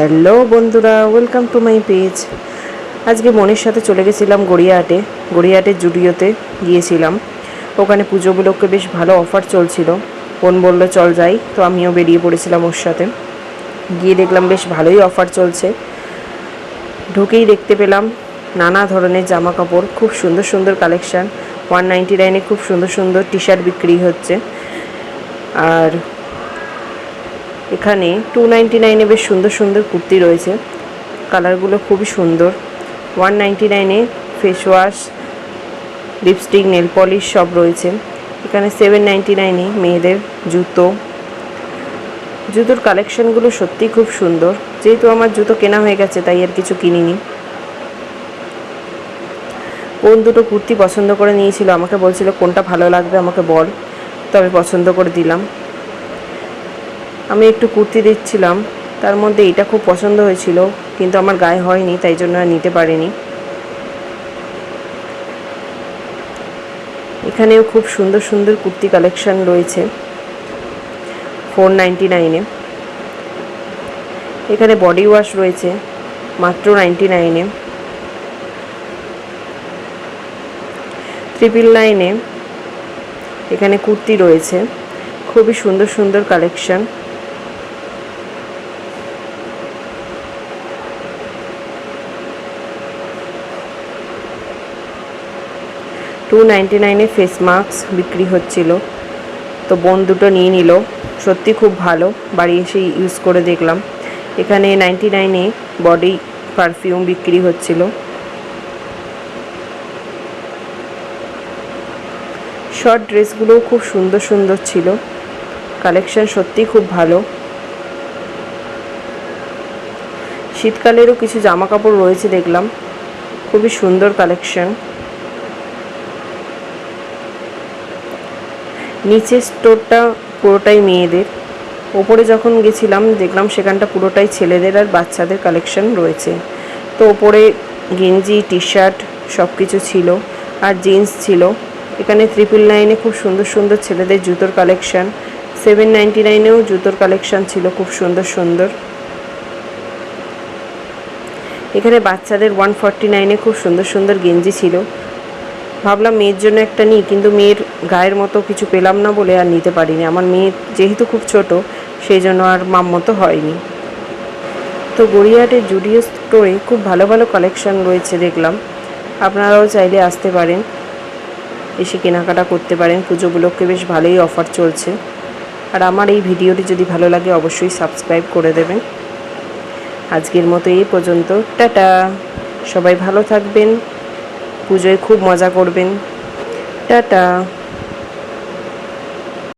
Hello বন্ধুরা, welcome to my page. আজকে বোনের সাথে চলে গেছিলাম গড়িয়াহাটের জুডিওতে গিয়েছিলাম। ওখানে পুজো উপলক্ষে বেশ ভালো অফার চলছিল। বোন বললো চল যাই, তো আমিও বেরিয়ে পড়েছিলাম ওর সাথে। গিয়ে দেখলাম বেশ ভালোই অফার চলছে। ঢুকেই দেখতে পেলাম নানা ধরনের জামা কাপড়, খুব সুন্দর সুন্দর কালেকশান। 199-এ খুব সুন্দর সুন্দর টি শার্ট বিক্রি হচ্ছে। আর এখানে 299-এ বেশ সুন্দর সুন্দর কুর্তি রয়েছে, কালারগুলো খুবই সুন্দর। 199-এ face wash, lipstick, nail polish সব রয়েছে। এখানে 799-এ মেয়েদের জুতোর কালেকশানগুলো সত্যি খুব সুন্দর। যেহেতু আমার জুতো কেনা হয়ে গেছে তাই আর কিছু কিনিনি। বোন দুটো কুর্তি পছন্দ করে নিয়েছিল, আমাকে বলছিল কোনটা ভালো লাগবে আমাকে বল, তো আমি পছন্দ করে দিলাম। আমি একটু কুর্তি দিচ্ছিলাম, তার মধ্যে এটা খুব পছন্দ হয়েছিল, কিন্তু আমার গায়ে হয়নি, তাই জন্য আর নিতে পারিনি। এখানেও খুব সুন্দর সুন্দর কুর্তি কালেকশান রয়েছে 499-এ। এখানে বডি ওয়াশ রয়েছে মাত্র 99-এ। 999-এ এখানে কুর্তি রয়েছে, খুবই সুন্দর সুন্দর কালেকশান। $299-এ ফেস মাস্ক বিক্রি হচ্ছিল, তো বোন দুটো নিয়ে নিল। সত্যি খুব ভালো, বাড়ি এসে ইউজ করে দেখলাম। এখানে 99-এ বডি পারফিউম বিক্রি হচ্ছিল। শর্ট ড্রেসগুলোও খুব সুন্দর সুন্দর ছিল, কালেকশান সত্যি খুব ভালো। শীতকালেরও কিছু জামা কাপড় রয়েছে দেখলাম, খুবই সুন্দর কালেকশান। নিচের স্টোরটা পুরোটাই মেয়েদের, ওপরে যখন গেছিলাম দেখলাম সেখানটা পুরোটাই ছেলেদের আর বাচ্চাদের কালেকশান রয়েছে। তো ওপরে গেঞ্জি, টি শার্ট সব কিছু ছিল, আর জিন্স ছিল। এখানে 999-এ খুব সুন্দর সুন্দর ছেলেদের জুতোর কালেকশান, 799-এও জুতোর কালেকশান ছিল খুব সুন্দর সুন্দর। এখানে বাচ্চাদের 149-এ খুব সুন্দর সুন্দর গেঞ্জি ছিল। ভাবলাম মেয়ের জন্য একটা নিই, কিন্তু মেয়ের গায়ের মতো কিছু পেলাম না বলে আর নিতে পারিনি। আমার মেয়ে যেহেতু খুব ছোট, সেই জন্য আর মাম মতো হয়নি। তো গড়িয়াহাটের জুডিও স্টোরে খুব ভালো ভালো কালেকশান রয়েছে দেখলাম। আপনারাও চাইলে আসতে পারেন, এসে কেনাকাটা করতে পারেন। পুজো উপলক্ষে বেশ ভালোই অফার চলছে। আর আমার এই ভিডিওটি যদি ভালো লাগে অবশ্যই সাবস্ক্রাইব করে দেবেন। আজকের মতো এই পর্যন্ত, টাটা। সবাই ভালো থাকবেন, পুজোয় খুব মজা করবেন, টাটা।